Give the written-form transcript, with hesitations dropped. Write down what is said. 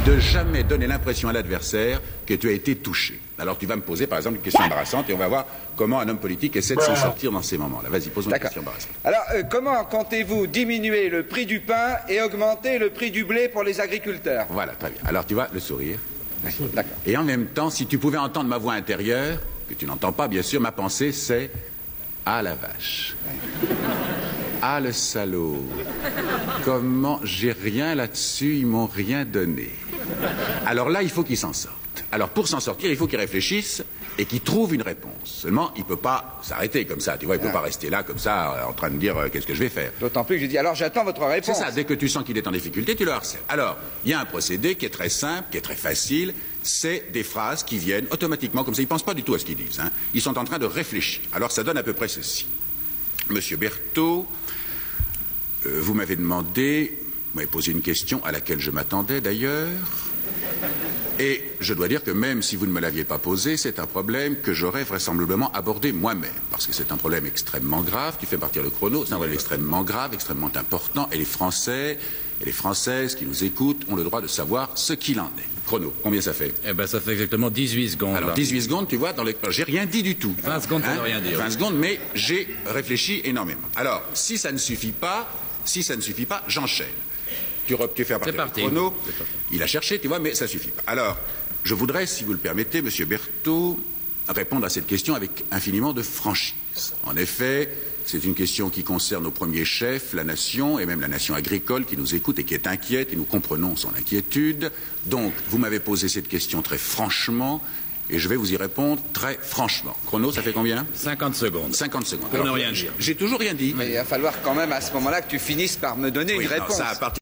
de jamais donner l'impression à l'adversaire que tu as été touché. Alors tu vas me poser par exemple une question embarrassante et on va voir comment un homme politique essaie de s'en sortir dans ces moments-là. Vas-y, pose-moi une question embarrassante. Alors, comment comptez-vous diminuer le prix du pain et augmenter le prix du blé pour les agriculteurs? Voilà, très bien. Alors tu vois, le sourire. D'accord. Et en même temps, si tu pouvais entendre ma voix intérieure, que tu n'entends pas bien sûr, ma pensée c'est « Ah la vache !» Ah le salaud! Comment j'ai rien là-dessus, ils m'ont rien donné. Alors là, il faut qu'ils s'en sortent. Alors pour s'en sortir, il faut qu'ils réfléchissent et qu'ils trouvent une réponse. Seulement, il ne peut pas s'arrêter comme ça, tu vois, il ne peut pas rester là comme ça en train de dire qu'est-ce que je vais faire. D'autant plus que je dis alors j'attends votre réponse. C'est ça, dès que tu sens qu'il est en difficulté, tu le harcèles. Alors, il y a un procédé qui est très simple, qui est très facile, c'est des phrases qui viennent automatiquement comme ça. Ils ne pensent pas du tout à ce qu'ils disent, hein. Ils sont en train de réfléchir. Alors ça donne à peu près ceci. Monsieur Berthaud, vous m'avez demandé, vous m'avez posé une question à laquelle je m'attendais d'ailleurs, et je dois dire que même si vous ne me l'aviez pas posé, c'est un problème que j'aurais vraisemblablement abordé moi-même, parce que c'est un problème extrêmement grave qui fait partir le chrono, c'est un problème extrêmement grave, extrêmement important, et les Français et les Françaises qui nous écoutent ont le droit de savoir ce qu'il en est. Chrono, combien ça fait? Eh ben, ça fait exactement 18 secondes. Alors, 18 secondes, tu vois, j'ai rien dit du tout. 20 secondes, tu n'as rien dit. 20 secondes, mais j'ai réfléchi énormément. Alors, si ça ne suffit pas, j'enchaîne. Tu fais partir le chrono. Il a cherché, tu vois, mais ça ne suffit pas. Alors, je voudrais, si vous le permettez, Monsieur Berthaud, répondre à cette question avec infiniment de franchise. En effet, c'est une question qui concerne au premier chef la nation, et même la nation agricole qui nous écoute et qui est inquiète, et nous comprenons son inquiétude. Donc, vous m'avez posé cette question très franchement, et je vais vous y répondre très franchement. Chrono, ça fait combien? 50 secondes. 50 secondes. Pour ne rien dire. J'ai toujours rien dit. Mais il va falloir quand même à ce moment-là que tu finisses par me donner une réponse. Non, ça, à partir